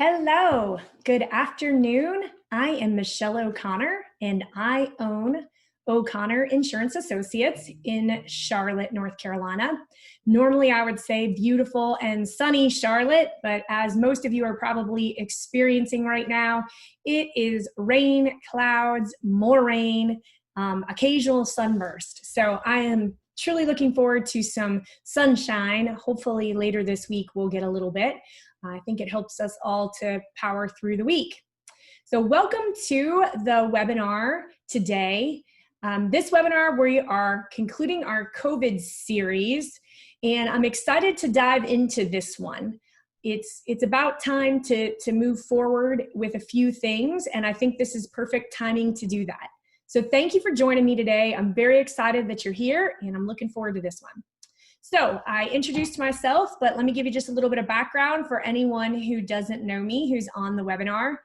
Hello, good afternoon. I am Michelle O'Connor and I own O'Connor Insurance Associates in Charlotte, North Carolina. Normally, I would say beautiful and sunny Charlotte, but as most of you are probably experiencing right now, it is rain, clouds, more rain, occasional sunburst. So I am truly looking forward to some sunshine. Hopefully later this week we'll get a little bit. I think it helps us all to power through the week. So welcome to the webinar today. This webinar, we are concluding our COVID series, and I'm excited to dive into this one. It's about time to move forward with a few things, and I think this is perfect timing to do that. So thank you for joining me today. I'm very excited that you're here, and I'm looking forward to this one. So I introduced myself, but let me give you just a little bit of background for anyone who doesn't know me, who's on the webinar.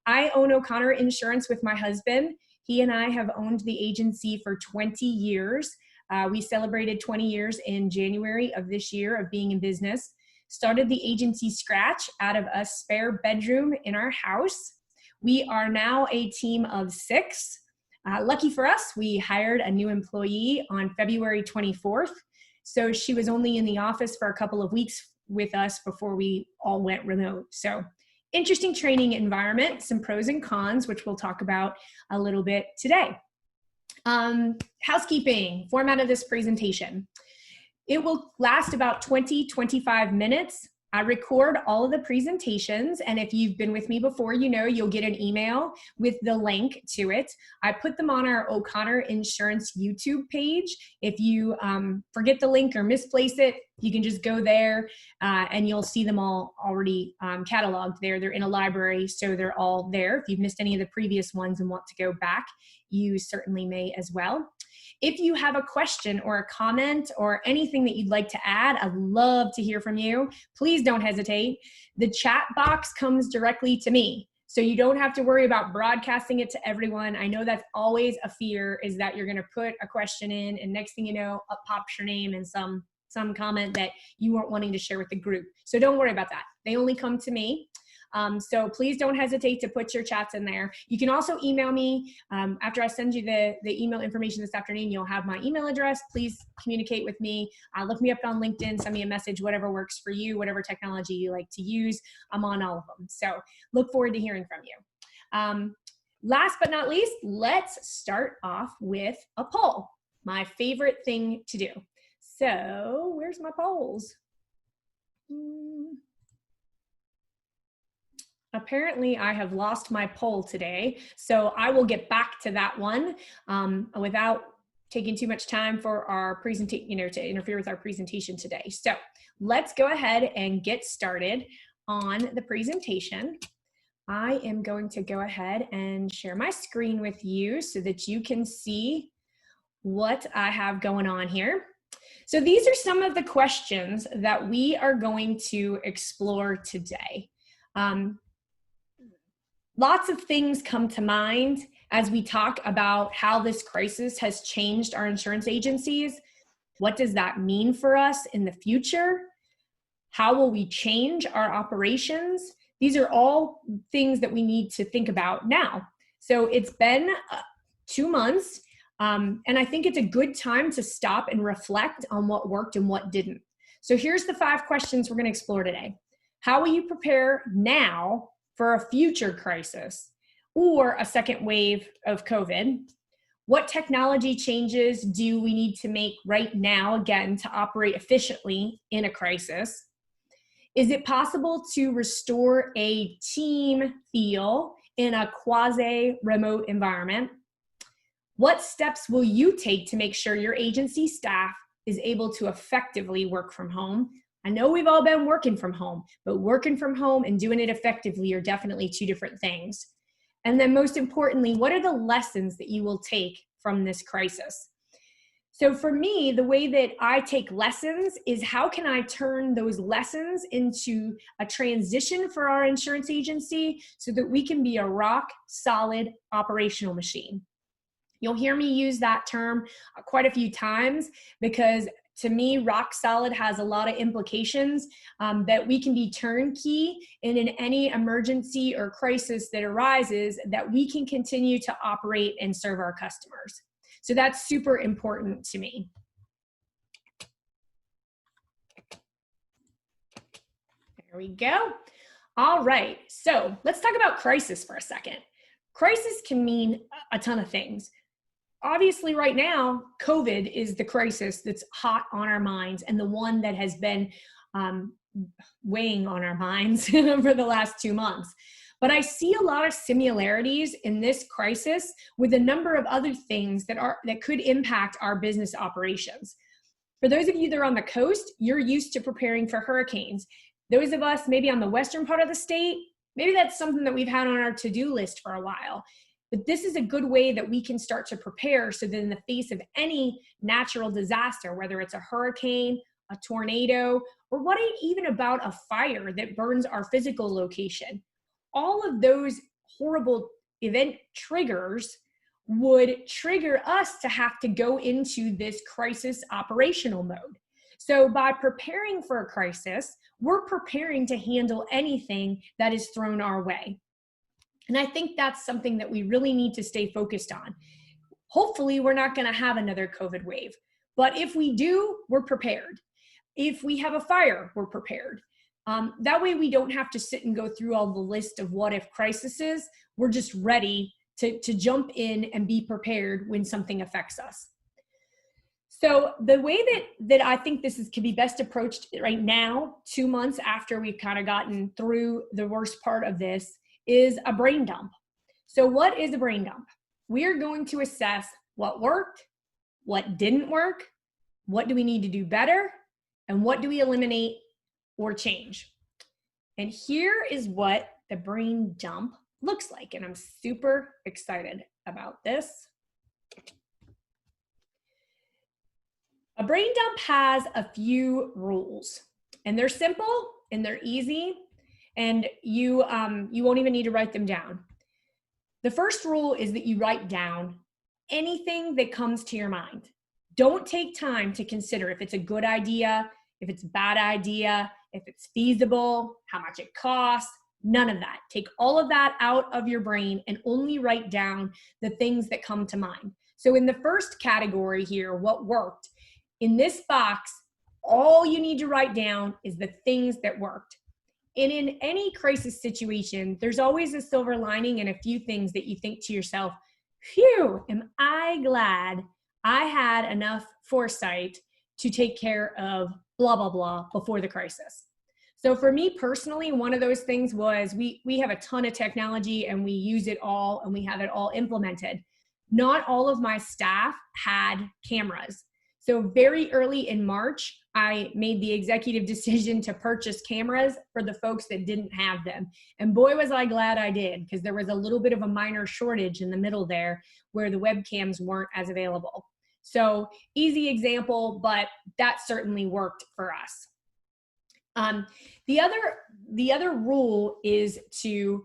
I own O'Connor Insurance with my husband. He and I have owned the agency for 20 years. We celebrated 20 years in January of this year of being in business. Started the agency scratch out of a spare bedroom in our house. We are now a team of 6. Lucky for us, we hired a new employee on February 24th. So she was only in the office for a couple of weeks with us before we all went remote. So interesting training environment, some pros and cons, which we'll talk about a little bit today. Housekeeping, format of this presentation. It will last about 20-25 minutes. I record all of the presentations, and if you've been with me before, you know you'll get an email with the link to it. I put them on our O'Connor Insurance YouTube page. If you forget the link or misplace it, you can just go there and you'll see them all already cataloged there. They're in a library, so they're all there. If you've missed any of the previous ones and want to go back, you certainly may as well. If you have a question or a comment or anything that you'd like to add, I'd love to hear from you. Please don't hesitate. The chat box comes directly to me, so you don't have to worry about broadcasting it to everyone. I know that's always a fear, is that you're going to put a question in and next thing you know, up pops your name and some comment that you weren't wanting to share with the group. So don't worry about that. They only come to me. So please don't hesitate to put your chats in there. You can also email me after I send you the email information this afternoon. You'll have my email address. Please communicate with me. Look me up on LinkedIn, send me a message, whatever works for you, whatever technology you like to use. I'm on all of them. So look forward to hearing from you. Last but not least, let's start off with a poll. My favorite thing to do. So where's my polls? Apparently, I have lost my poll today, so I will get back to that one without taking too much time for our presentation, to interfere with our presentation today. So let's go ahead and get started on the presentation. I am going to go ahead and share my screen with you so that you can see what I have going on here. So these are some of the questions that we are going to explore today. Lots of things come to mind as we talk about how this crisis has changed our insurance agencies. What does that mean for us in the future? How will we change our operations? These are all things that we need to think about now. So it's been 2 months, and I think it's a good time to stop and reflect on what worked and what didn't. So here's the 5 questions we're going to explore today. How will you prepare now for a future crisis or a second wave of COVID? What technology changes do we need to make right now, again, to operate efficiently in a crisis? Is it possible to restore a team feel in a quasi-remote environment? What steps will you take to make sure your agency staff is able to effectively work from home? I know we've all been working from home, but working from home and doing it effectively are definitely 2 different things. And then most importantly, what are the lessons that you will take from this crisis? So for me, the way that I take lessons is how can I turn those lessons into a transition for our insurance agency so that we can be a rock solid operational machine. You'll hear me use that term quite a few times because to me, rock solid has a lot of implications that we can be turnkey, and in any emergency or crisis that arises, that we can continue to operate and serve our customers. So that's super important to me. There we go. All right, so let's talk about crisis for a second. Crisis can mean a ton of things. Obviously, right now, COVID is the crisis that's hot on our minds and the one that has been weighing on our minds for the last 2 months. But I see a lot of similarities in this crisis with a number of other things that could impact our business operations. For those of you that are on the coast, you're used to preparing for hurricanes. Those of us maybe on the western part of the state, maybe that's something that we've had on our to-do list for a while. But this is a good way that we can start to prepare so that in the face of any natural disaster, whether it's a hurricane, a tornado, or what even about a fire that burns our physical location, all of those horrible event triggers would trigger us to have to go into this crisis operational mode. So by preparing for a crisis, we're preparing to handle anything that is thrown our way. And I think that's something that we really need to stay focused on. Hopefully, we're not going to have another COVID wave. But if we do, we're prepared. If we have a fire, we're prepared. That way, we don't have to sit and go through all the list of what if crises. We're just ready to jump in and be prepared when something affects us. So the way that I think this can be best approached right now, 2 months after we've kind of gotten through the worst part of this, is a brain dump. So what is a brain dump? We are going to assess what worked, what didn't work, what do we need to do better, and what do we eliminate or change. And here is what the brain dump looks like, and I'm super excited about this. A brain dump has a few rules, and they're simple and they're easy, and you won't even need to write them down. The first rule is that you write down anything that comes to your mind. Don't take time to consider if it's a good idea, if it's a bad idea, if it's feasible, how much it costs, none of that. Take all of that out of your brain and only write down the things that come to mind. So in the first category here, what worked, in this box, all you need to write down is the things that worked. And in any crisis situation, there's always a silver lining and a few things that you think to yourself, phew, am I glad I had enough foresight to take care of blah, blah, blah before the crisis. So for me personally, one of those things was we have a ton of technology and we use it all and we have it all implemented. Not all of my staff had cameras. So very early in March, I made the executive decision to purchase cameras for the folks that didn't have them. And boy, was I glad I did, because there was a little bit of a minor shortage in the middle there where the webcams weren't as available. So easy example, but that certainly worked for us. The other rule is to,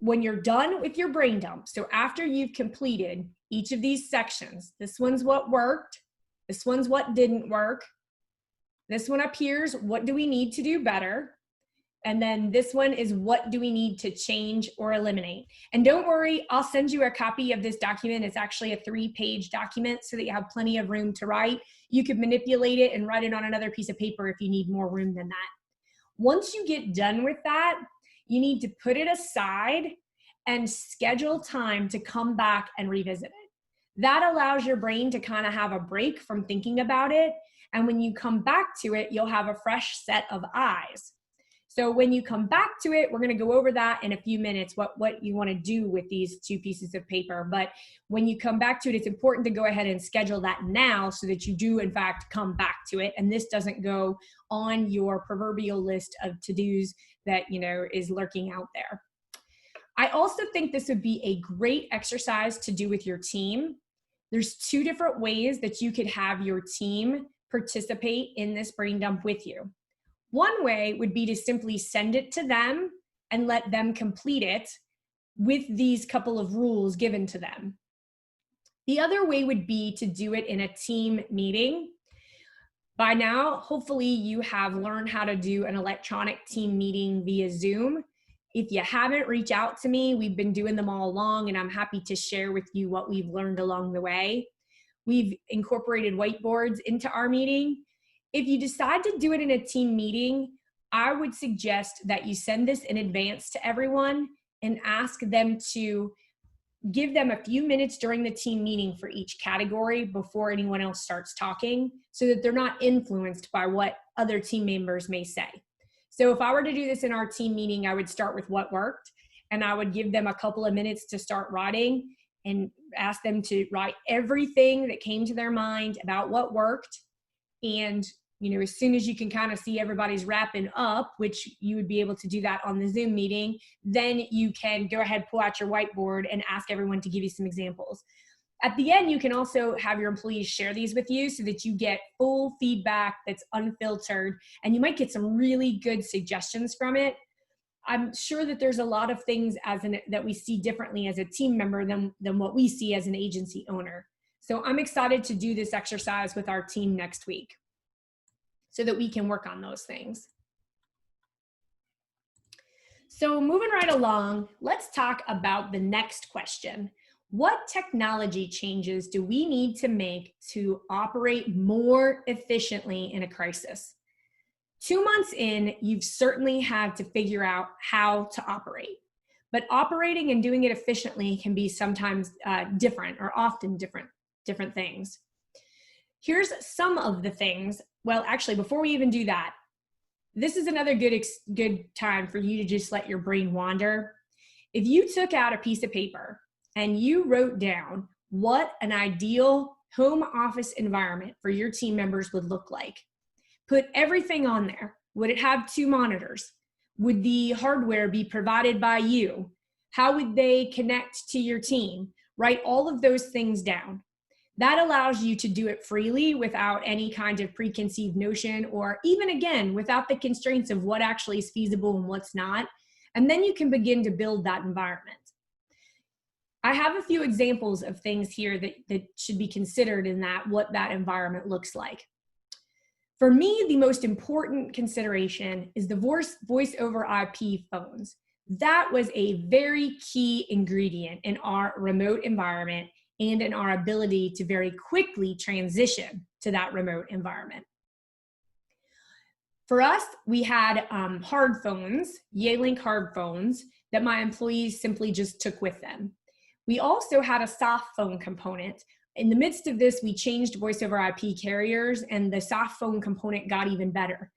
when you're done with your brain dump, so after you've completed each of these sections, this one's what worked, this one's what didn't work, this one up here's what do we need to do better, and then this one is what do we need to change or eliminate. And don't worry, I'll send you a copy of this document. It's actually a 3-page document so that you have plenty of room to write. You could manipulate it and write it on another piece of paper if you need more room than that. Once you get done with that, you need to put it aside and schedule time to come back and revisit it. That allows your brain to kind of have a break from thinking about it. And when you come back to it, you'll have a fresh set of eyes. So when you come back to it, we're going to go over that in a few minutes, what you want to do with these 2 pieces of paper. But when you come back to it, it's important to go ahead and schedule that now so that you do, in fact, come back to it. And this doesn't go on your proverbial list of to-dos that, is lurking out there. I also think this would be a great exercise to do with your team. There's 2 different ways that you could have your team participate in this brain dump with you. One way would be to simply send it to them and let them complete it with these couple of rules given to them. The other way would be to do it in a team meeting. By now, hopefully you have learned how to do an electronic team meeting via Zoom. If you haven't, reach out to me. We've been doing them all along, and I'm happy to share with you what we've learned along the way. We've incorporated whiteboards into our meeting. If you decide to do it in a team meeting, I would suggest that you send this in advance to everyone and ask them to give them a few minutes during the team meeting for each category before anyone else starts talking, so that they're not influenced by what other team members may say. So if I were to do this in our team meeting, I would start with what worked, and I would give them a couple of minutes to start writing and ask them to write everything that came to their mind about what worked. And as soon as you can kind of see everybody's wrapping up, which you would be able to do that on the Zoom meeting, then you can go ahead, pull out your whiteboard and ask everyone to give you some examples. At the end, you can also have your employees share these with you so that you get full feedback that's unfiltered, and you might get some really good suggestions from it. I'm sure that there's a lot of things that we see differently as a team member than what we see as an agency owner. So I'm excited to do this exercise with our team next week so that we can work on those things. So moving right along, let's talk about the next question. What technology changes do we need to make to operate more efficiently in a crisis? 2 months in, you've certainly had to figure out how to operate. But operating and doing it efficiently can be sometimes different, or often different things. Here's some of the things. Well, actually, before we even do that, this is another good time for you to just let your brain wander. If you took out a piece of paper and you wrote down what an ideal home office environment for your team members would look like, put everything on there. Would it have 2 monitors? Would the hardware be provided by you? How would they connect to your team? Write all of those things down. That allows you to do it freely without any kind of preconceived notion, or even, again, without the constraints of what actually is feasible and what's not. And then you can begin to build that environment. I have a few examples of things here that should be considered in what that environment looks like. For me, the most important consideration is the voice over IP phones. That was a very key ingredient in our remote environment and in our ability to very quickly transition to that remote environment. For us, we had hard phones, Yealink hard phones, that my employees simply just took with them. We also had a soft phone component. In the midst of this, we changed voice over IP carriers, and the soft phone component got even better.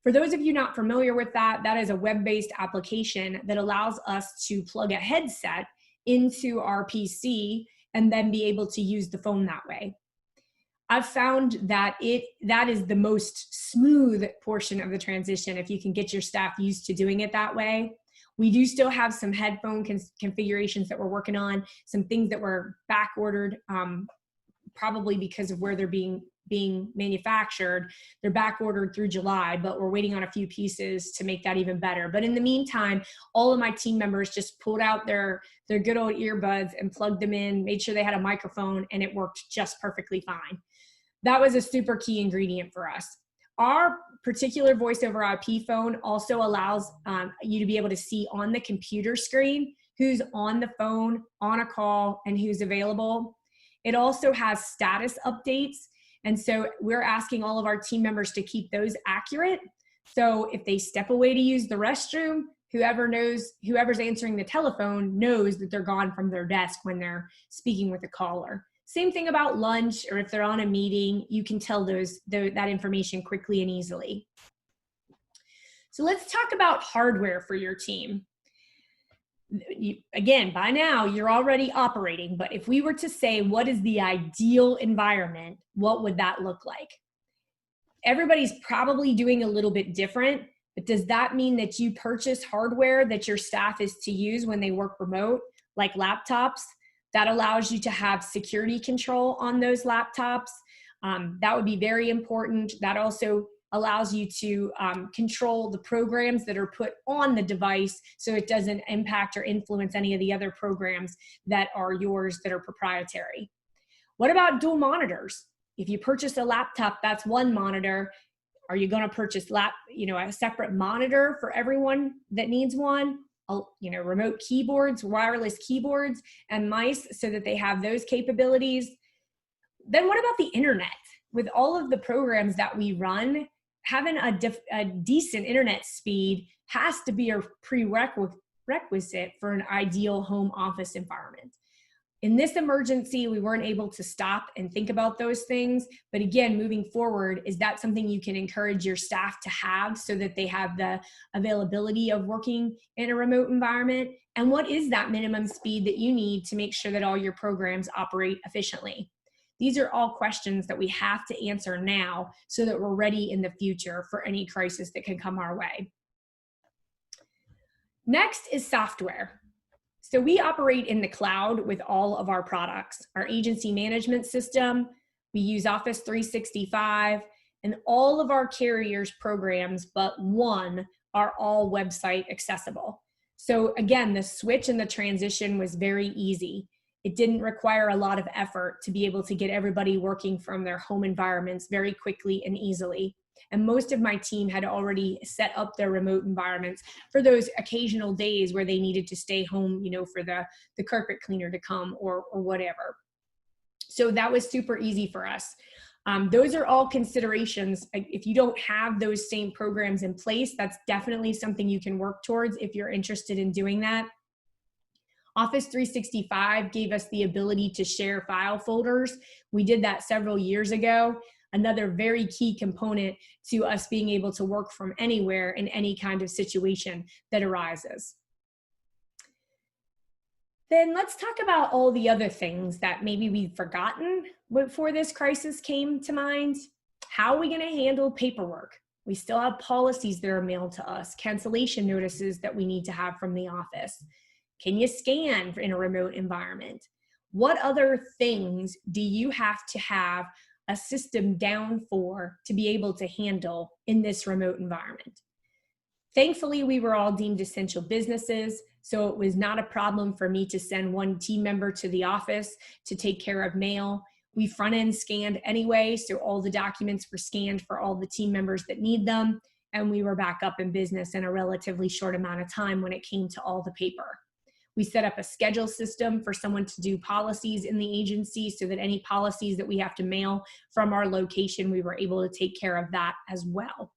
For those of you not familiar with that, that is a web-based application that allows us to plug a headset into our PC and then be able to use the phone that way. I've found that that is the most smooth portion of the transition if you can get your staff used to doing it that way. We do still have some headphone configurations that we're working on, some things that were back ordered, probably because of where they're being manufactured. They're back ordered through July, but we're waiting on a few pieces to make that even better. But in the meantime, all of my team members just pulled out their good old earbuds and plugged them in, made sure they had a microphone, and it worked just perfectly fine. That was a super key ingredient for us. Our particular voice over IP phone also allows you to be able to see on the computer screen who's on the phone, on a call, and who's available. It also has status updates. And so we're asking all of our team members to keep those accurate. So if they step away to use the restroom, whoever's answering the telephone knows that they're gone from their desk when they're speaking with a caller. Same thing about lunch, or if they're on a meeting, you can tell that information quickly and easily. So let's talk about hardware for your team. Again, by now you're already operating, but if we were to say, what is the ideal environment, what would that look like? Everybody's probably doing a little bit different, but does that mean that you purchase hardware that your staff is to use when they work remote, like laptops? That allows you to have security control on those laptops. That would be very important. That also allows you to control the programs that are put on the device so it doesn't impact or influence any of the other programs that are yours that are proprietary. What about dual monitors? If you purchase a laptop, that's one monitor. Are you going to purchase a separate monitor for everyone that needs one? Remote keyboards, wireless keyboards and mice so that they have those capabilities. Then what about the internet? With all of the programs that we run, having a decent internet speed has to be a prerequisite for an ideal home office environment. In this emergency, we weren't able to stop and think about those things. But again, moving forward, is that something you can encourage your staff to have so that they have the availability of working in a remote environment? And what is that minimum speed that you need to make sure that all your programs operate efficiently? These are all questions that we have to answer now so that we're ready in the future for any crisis that can come our way. Next is software. So we operate in the cloud with all of our products. Our agency management system, we use Office 365, and all of our carriers' programs but one are all website accessible. So again, the switch and the transition was very easy. It didn't require a lot of effort to be able to get everybody working from their home environments very quickly and easily. And most of my team had already set up their remote environments for those occasional days where they needed to stay home, for the carpet cleaner to come or whatever. So that was super easy for us. Those are all considerations. If you don't have those same programs in place, that's definitely something you can work towards if you're interested in doing that. Office 365 gave us the ability to share file folders. We did that several years ago. Another very key component to us being able to work from anywhere in any kind of situation that arises. Then let's talk about all the other things that maybe we've forgotten before this crisis came to mind. How are we going to handle paperwork? We still have policies that are mailed to us, cancellation notices that we need to have from the office. Can you scan in a remote environment? What other things do you have to have a system down for to be able to handle in this remote environment? Thankfully, we were all deemed essential businesses, so it was not a problem for me to send one team member to the office to take care of mail. We front end scanned anyway, so all the documents were scanned for all the team members that need them, and we were back up in business in a relatively short amount of time when it came to all the paper. We set up a schedule system for someone to do policies in the agency so that any policies that we have to mail from our location, we were able to take care of that as well.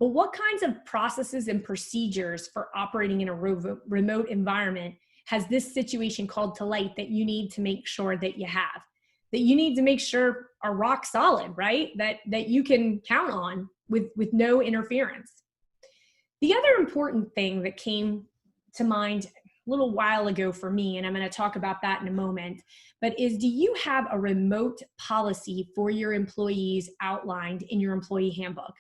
But what kinds of processes and procedures for operating in a remote environment has this situation called to light that you need to make sure that you have? That you need to make sure are rock solid, right? That you can count on with no interference. The other important thing that came to mind a little while ago for me, and I'm going to talk about that in a moment, but is, do you have a remote policy for your employees outlined in your employee handbook?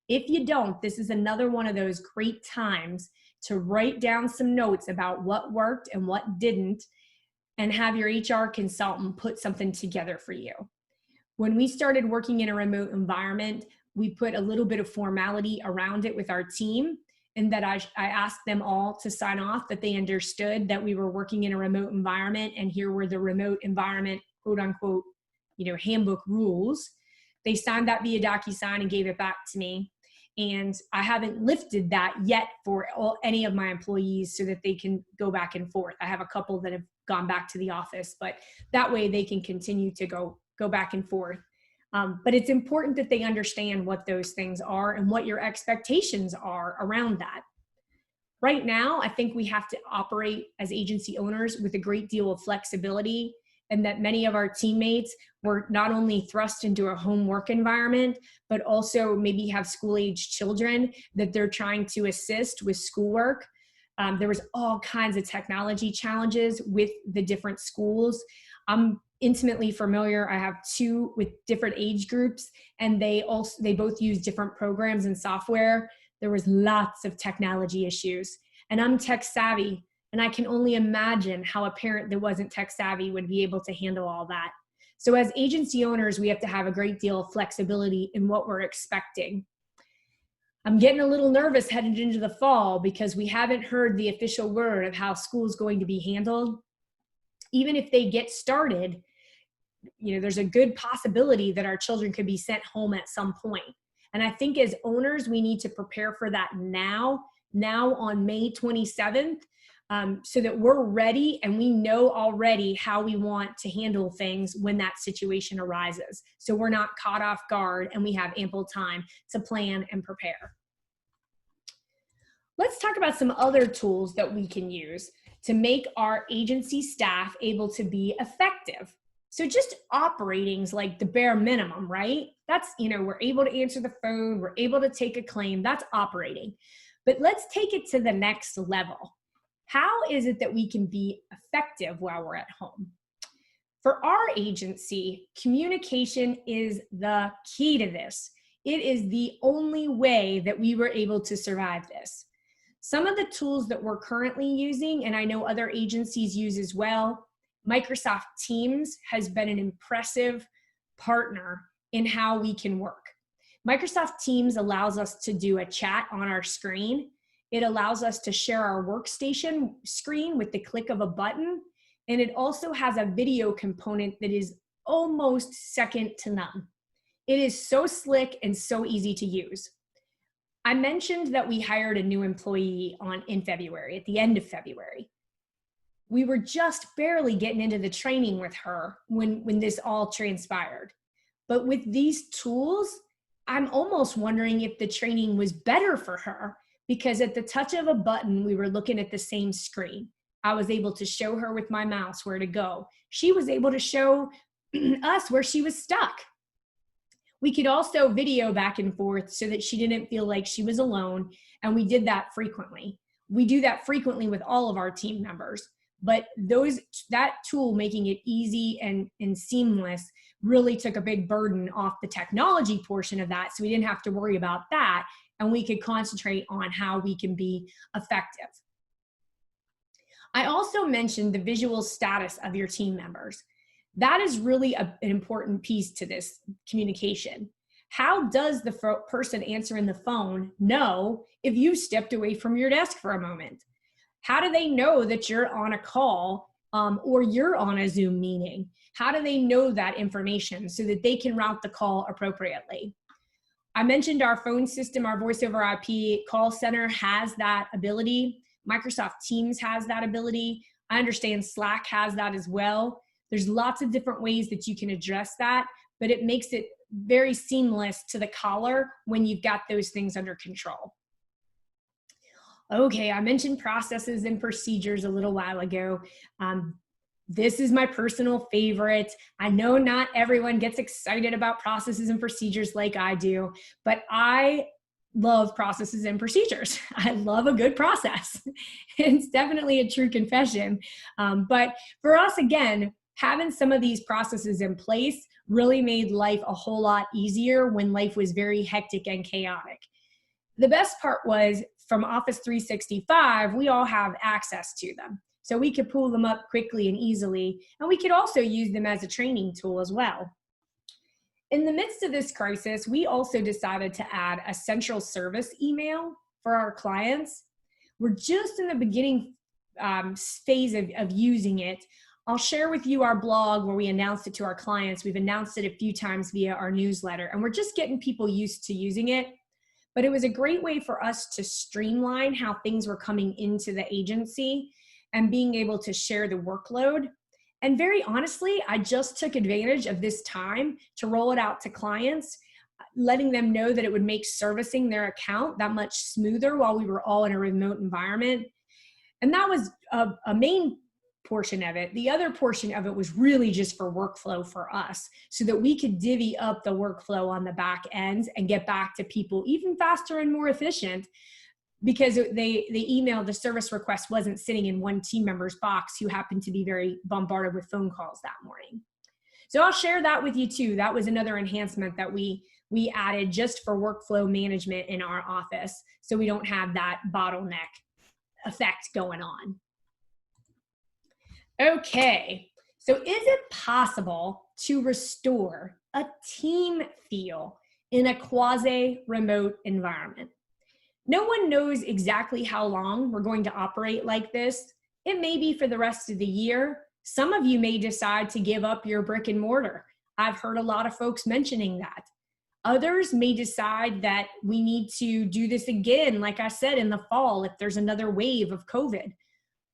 If you don't, this is another one of those great times to write down some notes about what worked and what didn't, and have your HR consultant put something together for you. When we started working in a remote environment, we put a little bit of formality around it with our team, and that I asked them all to sign off that they understood that we were working in a remote environment, and here were the remote environment, quote unquote, handbook rules. They signed that via DocuSign and gave it back to me. And I haven't lifted that yet for any of my employees so that they can go back and forth. I have a couple that have gone back to the office, but that way they can continue to go back and forth. But it's important that they understand what those things are and what your expectations are around that. Right now, I think we have to operate as agency owners with a great deal of flexibility, and that many of our teammates were not only thrust into a home work environment, but also maybe have school-age children that they're trying to assist with schoolwork. There was all kinds of technology challenges with the different schools. I'm intimately familiar. I have two with different age groups, and they both use different programs and software. There was lots of technology issues, and I'm tech savvy, and I can only imagine how a parent that wasn't tech savvy would be able to handle all that. So as agency owners, we have to have a great deal of flexibility in what we're expecting. I'm getting a little nervous headed into the fall because we haven't heard the official word of how school is going to be handled. Even if they get started, there's a good possibility that our children could be sent home at some point. And I think as owners, we need to prepare for that now on May 27th, so that we're ready and we know already how we want to handle things when that situation arises. So we're not caught off guard and we have ample time to plan and prepare. Let's talk about some other tools that we can use to make our agency staff able to be effective. So just operating's like the bare minimum, right? That's, we're able to answer the phone, we're able to take a claim, that's operating. But let's take it to the next level. How is it that we can be effective while we're at home? For our agency, communication is the key to this. It is the only way that we were able to survive this. Some of the tools that we're currently using, and I know other agencies use as well, Microsoft Teams has been an impressive partner in how we can work. Microsoft Teams allows us to do a chat on our screen. It allows us to share our workstation screen with the click of a button. And it also has a video component that is almost second to none. It is so slick and so easy to use. I mentioned that we hired a new employee in February, at the end of February. We were just barely getting into the training with her when this all transpired. But with these tools, I'm almost wondering if the training was better for her, because at the touch of a button, we were looking at the same screen. I was able to show her with my mouse where to go. She was able to show us where she was stuck. We could also video back and forth so that she didn't feel like she was alone, and we did that frequently. We do that frequently with all of our team members, but that tool making it easy and seamless really took a big burden off the technology portion of that, so we didn't have to worry about that, and we could concentrate on how we can be effective. I also mentioned the visual status of your team members. That is really an important piece to this communication. How does the person answering the phone know if you stepped away from your desk for a moment? How do they know that you're on a call or you're on a Zoom meeting? How do they know that information so that they can route the call appropriately? I mentioned our phone system, our voice over IP call center has that ability. Microsoft Teams has that ability. I understand Slack has that as well. There's lots of different ways that you can address that, but it makes it very seamless to the caller when you've got those things under control. Okay, I mentioned processes and procedures a little while ago. This is my personal favorite. I know not everyone gets excited about processes and procedures like I do, but I love processes and procedures. I love a good process. It's definitely a true confession. But for us, again, having some of these processes in place really made life a whole lot easier when life was very hectic and chaotic. The best part was from Office 365, we all have access to them. So we could pull them up quickly and easily, and we could also use them as a training tool as well. In the midst of this crisis, we also decided to add a central service email for our clients. We're just in the beginning phase of using it. I'll share with you our blog where we announced it to our clients. We've announced it a few times via our newsletter, and we're just getting people used to using it. But it was a great way for us to streamline how things were coming into the agency and being able to share the workload. And very honestly, I just took advantage of this time to roll it out to clients, letting them know that it would make servicing their account that much smoother while we were all in a remote environment. And that was a main portion of it. The other portion of it was really just for workflow for us so that we could divvy up the workflow on the back ends and get back to people even faster and more efficient, because the service request wasn't sitting in one team member's box who happened to be very bombarded with phone calls that morning. So I'll share that with you too. That was another enhancement that we added just for workflow management in our office, so we don't have that bottleneck effect going on. Okay, so is it possible to restore a team feel in a quasi-remote environment? No one knows exactly how long we're going to operate like this. It may be for the rest of the year, Some of you may decide to give up your brick and mortar. I've heard a lot of folks mentioning that. Others may decide that we need to do this again, like I said, in the fall, if there's another wave of COVID.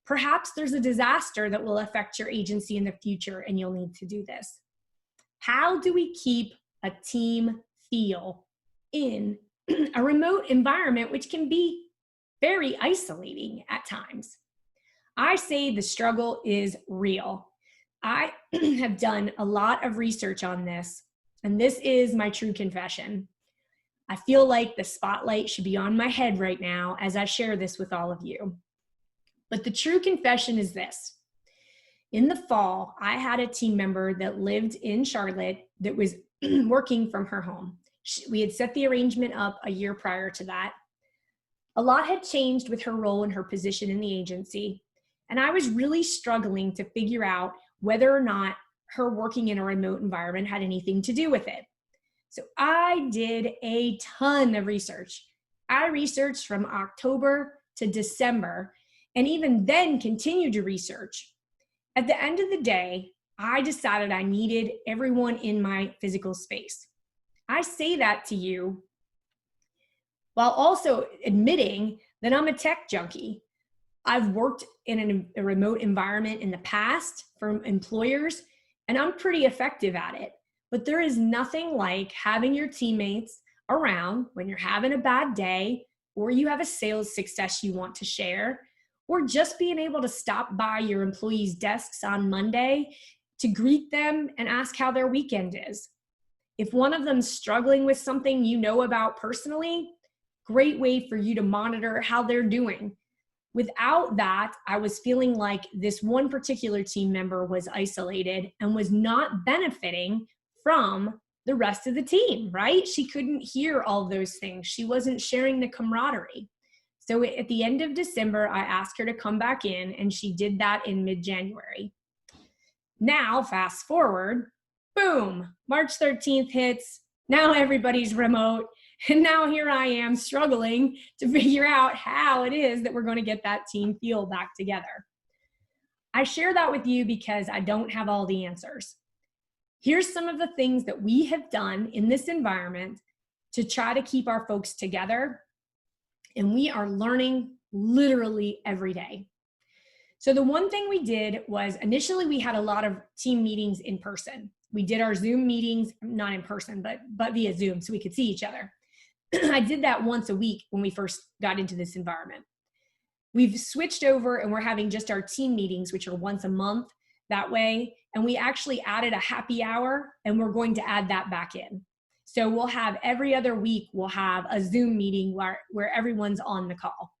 Perhaps there's a disaster that will affect your agency in the future and you'll need to do this. How do we keep a team feel in a remote environment, which can be very isolating at times? I say the struggle is real. I have done a lot of research on this, and this is my true confession. I feel like the spotlight should be on my head right now as I share this with all of you. But the true confession is this. In the fall, I had a team member that lived in Charlotte that was working from her home. We had set the arrangement up a year prior to that. A lot had changed with her role and her position in the agency, and I was really struggling to figure out whether or not her working in a remote environment had anything to do with it. So I did a ton of research. I researched from October to December, and even then continued to research. At the end of the day, I decided I needed everyone in my physical space. I say that to you while also admitting that I'm a tech junkie. I've worked in a remote environment in the past for employers, and I'm pretty effective at it. But there is nothing like having your teammates around when you're having a bad day, or you have a sales success you want to share, or just being able to stop by your employees' desks on Monday to greet them and ask how their weekend is. If one of them's struggling with something you know about personally, great way for you to monitor how they're doing. Without that, I was feeling like this one particular team member was isolated and was not benefiting from the rest of the team, right? She couldn't hear all those things. She wasn't sharing the camaraderie. So at the end of December, I asked her to come back in, and she did that in mid-January. Now, fast forward, boom, March 13th hits. Now everybody's remote. And now here I am struggling to figure out how it is that we're going to get that team feel back together. I share that with you because I don't have all the answers. Here's some of the things that we have done in this environment to try to keep our folks together. And we are learning literally every day. So the one thing we did was initially we had a lot of team meetings in person. We did our Zoom meetings, not in person, but via Zoom so we could see each other. I did that once a week when we first got into this environment. We've switched over and we're having just our team meetings, which are once a month that way. And we actually added a happy hour, and we're going to add that back in. So we'll have every other week, we'll have a Zoom meeting where everyone's on the call.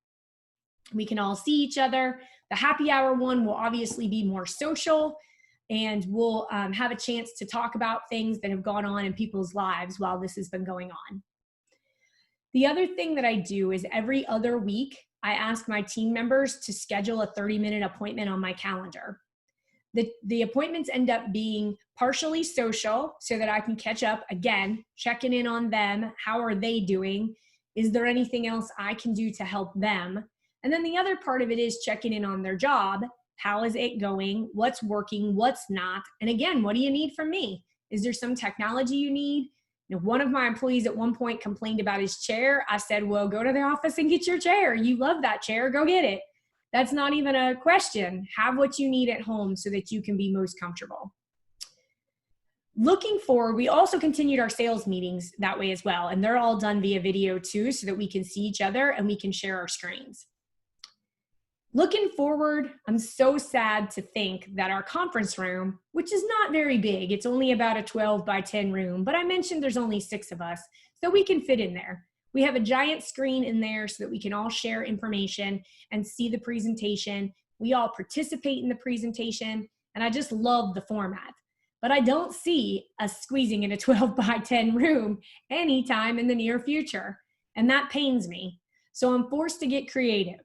We can all see each other. The happy hour one will obviously be more social, and we'll have a chance to talk about things that have gone on in people's lives while this has been going on. The other thing that I do is every other week, I ask my team members to schedule a 30-minute appointment on my calendar. The appointments end up being partially social so that I can catch up, again, checking in on them. How are they doing? Is there anything else I can do to help them? And then the other part of it is checking in on their job. How is it going? What's working? What's not? And again, what do you need from me? Is there some technology you need? One of my employees at one point complained about his chair. I said, well, go to the office and get your chair. You love that chair. Go get it. That's not even a question. Have what you need at home so that you can be most comfortable. Looking forward, we also continued our sales meetings that way as well. And they're all done via video too, so that we can see each other and we can share our screens. Looking forward, I'm so sad to think that our conference room, which is not very big, it's only about a 12 by 10 room, but I mentioned there's only 6 of us, so we can fit in there. We have a giant screen in there so that we can all share information and see the presentation. We all participate in the presentation, and I just love the format. But I don't see us squeezing in a 12 by 10 room anytime in the near future, and that pains me. So I'm forced to get creative.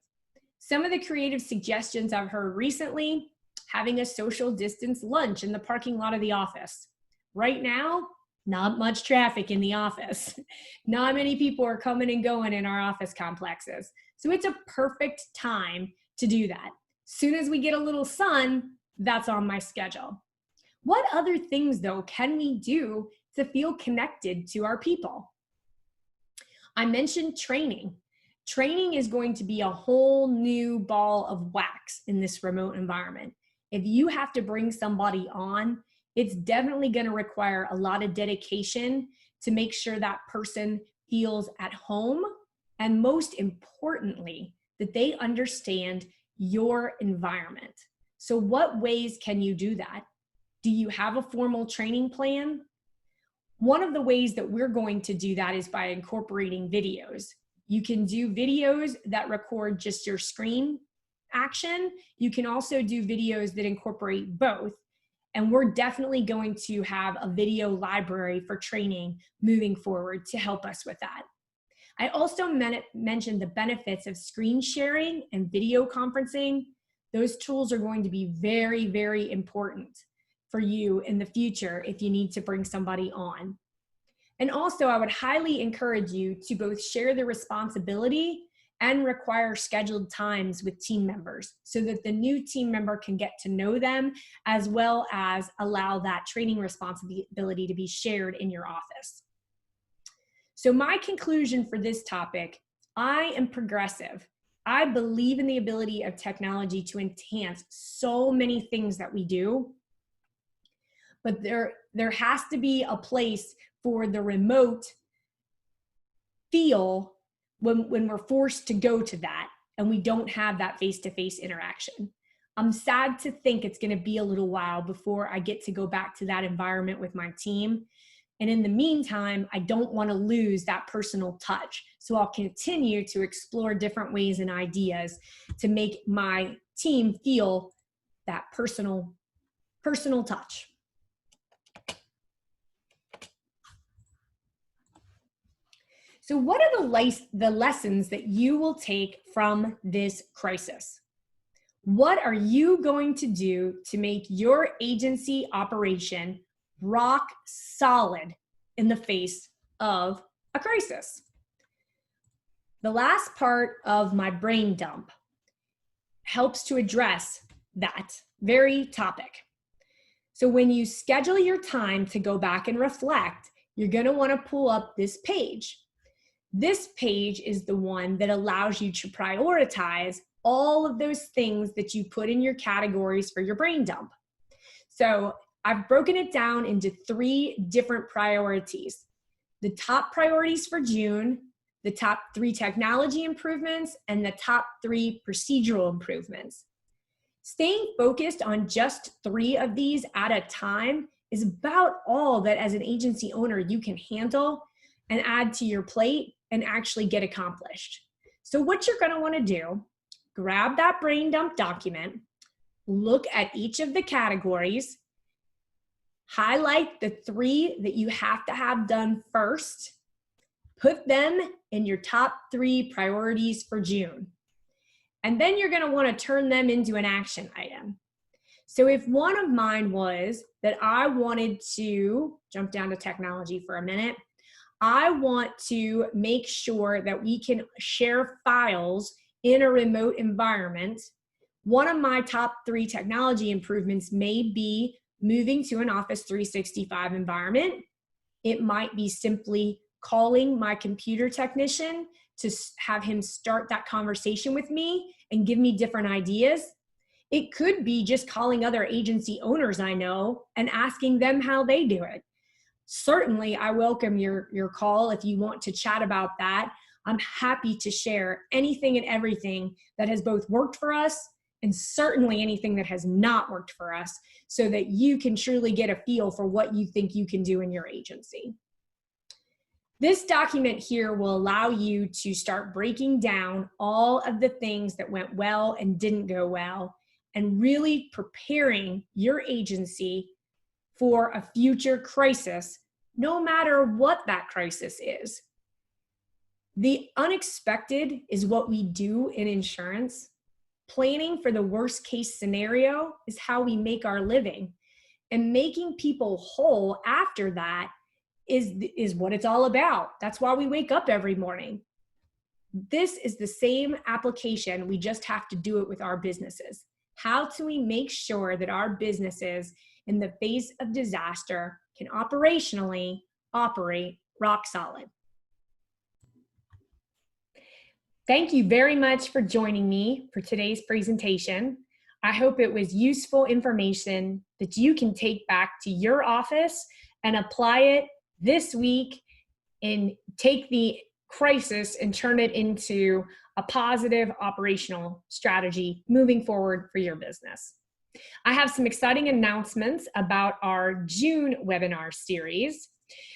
Some of the creative suggestions I've heard recently, having a social distance lunch in the parking lot of the office. Right now, not much traffic in the office. Not many people are coming and going in our office complexes. So it's a perfect time to do that. Soon as we get a little sun, that's on my schedule. What other things, though, can we do to feel connected to our people? I mentioned training. Training is going to be a whole new ball of wax in this remote environment. If you have to bring somebody on, it's definitely going to require a lot of dedication to make sure that person feels at home, and most importantly, that they understand your environment. So what ways can you do that? Do you have a formal training plan? One of the ways that we're going to do that is by incorporating videos. You can do videos that record just your screen action. You can also do videos that incorporate both. And we're definitely going to have a video library for training moving forward to help us with that. I also mentioned the benefits of screen sharing and video conferencing. Those tools are going to be very, very important for you in the future if you need to bring somebody on. And also, I would highly encourage you to both share the responsibility and require scheduled times with team members so that the new team member can get to know them, as well as allow that training responsibility to be shared in your office. So my conclusion for this topic, I am progressive. I believe in the ability of technology to enhance so many things that we do, but there has to be a place for the remote feel when we're forced to go to that and we don't have that face-to-face interaction. I'm sad to think it's going to be a little while before I get to go back to that environment with my team. And in the meantime, I don't want to lose that personal touch. So I'll continue to explore different ways and ideas to make my team feel that personal touch. So what are the lessons that you will take from this crisis? What are you going to do to make your agency operation rock solid in the face of a crisis? The last part of my brain dump helps to address that very topic. So when you schedule your time to go back and reflect, you're going to want to pull up this page. This page is the one that allows you to prioritize all of those things that you put in your categories for your brain dump. So I've broken it down into 3 different priorities. The top priorities for June, the top 3 technology improvements, and the top 3 procedural improvements. Staying focused on just 3 of these at a time is about all that as an agency owner you can handle and add to your plate and actually get accomplished. So what you're going to want to do, grab that brain dump document, look at each of the categories, highlight the 3 that you have to have done first, put them in your top 3 priorities for June. And then you're going to want to turn them into an action item. So if one of mine was that I wanted to jump down to technology for a minute, I want to make sure that we can share files in a remote environment. One of my top 3 technology improvements may be moving to an Office 365 environment. It might be simply calling my computer technician to have him start that conversation with me and give me different ideas. It could be just calling other agency owners I know and asking them how they do it. Certainly, I welcome your call if you want to chat about that. I'm happy to share anything and everything that has both worked for us and certainly anything that has not worked for us so that you can truly get a feel for what you think you can do in your agency. This document here will allow you to start breaking down all of the things that went well and didn't go well and really preparing your agency for a future crisis, no matter what that crisis is. The unexpected is what we do in insurance. Planning for the worst case scenario is how we make our living. And making people whole after that is what it's all about. That's why we wake up every morning. This is the same application. We just have to do it with our businesses. How do we make sure that our businesses in the face of disaster can operationally operate rock solid? Thank you very much for joining me for today's presentation. I hope it was useful information that you can take back to your office and apply it this week and take the crisis and turn it into a positive operational strategy moving forward for your business. I have some exciting announcements about our June webinar series.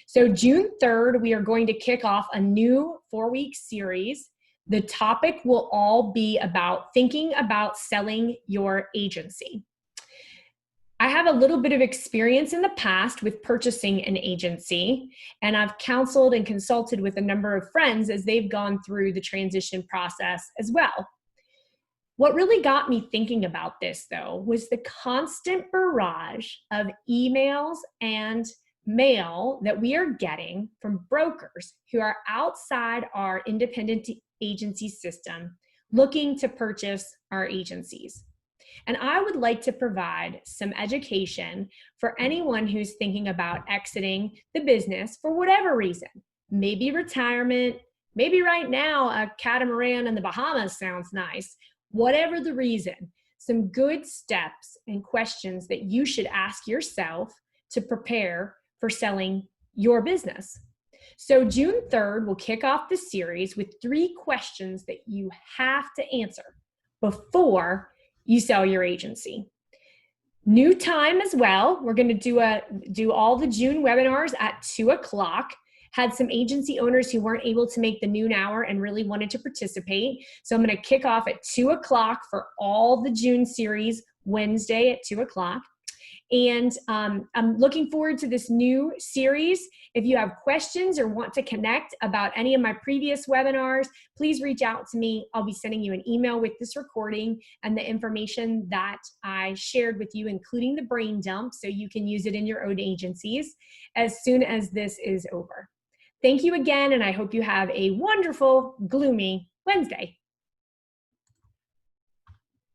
So June 3rd, we are going to kick off a new 4-week series. The topic will all be about thinking about selling your agency. I have a little bit of experience in the past with purchasing an agency, and I've counseled and consulted with a number of friends as they've gone through the transition process as well. What really got me thinking about this, though, was the constant barrage of emails and mail that we are getting from brokers who are outside our independent agency system looking to purchase our agencies. And I would like to provide some education for anyone who's thinking about exiting the business for whatever reason. Maybe retirement, maybe right now a catamaran in the Bahamas sounds nice. Whatever the reason, some good steps and questions that you should ask yourself to prepare for selling your business. So June 3rd, we'll kick off the series with 3 questions that you have to answer before you sell your agency. New time as well. We're going to do all the June webinars at 2 o'clock. Had some agency owners who weren't able to make the noon hour and really wanted to participate. So I'm going to kick off at 2 o'clock for all the June series, Wednesday at 2 o'clock. And I'm looking forward to this new series. If you have questions or want to connect about any of my previous webinars, please reach out to me. I'll be sending you an email with this recording and the information that I shared with you, including the brain dump, so you can use it in your own agencies as soon as this is over. Thank you again, and I hope you have a wonderful, gloomy Wednesday.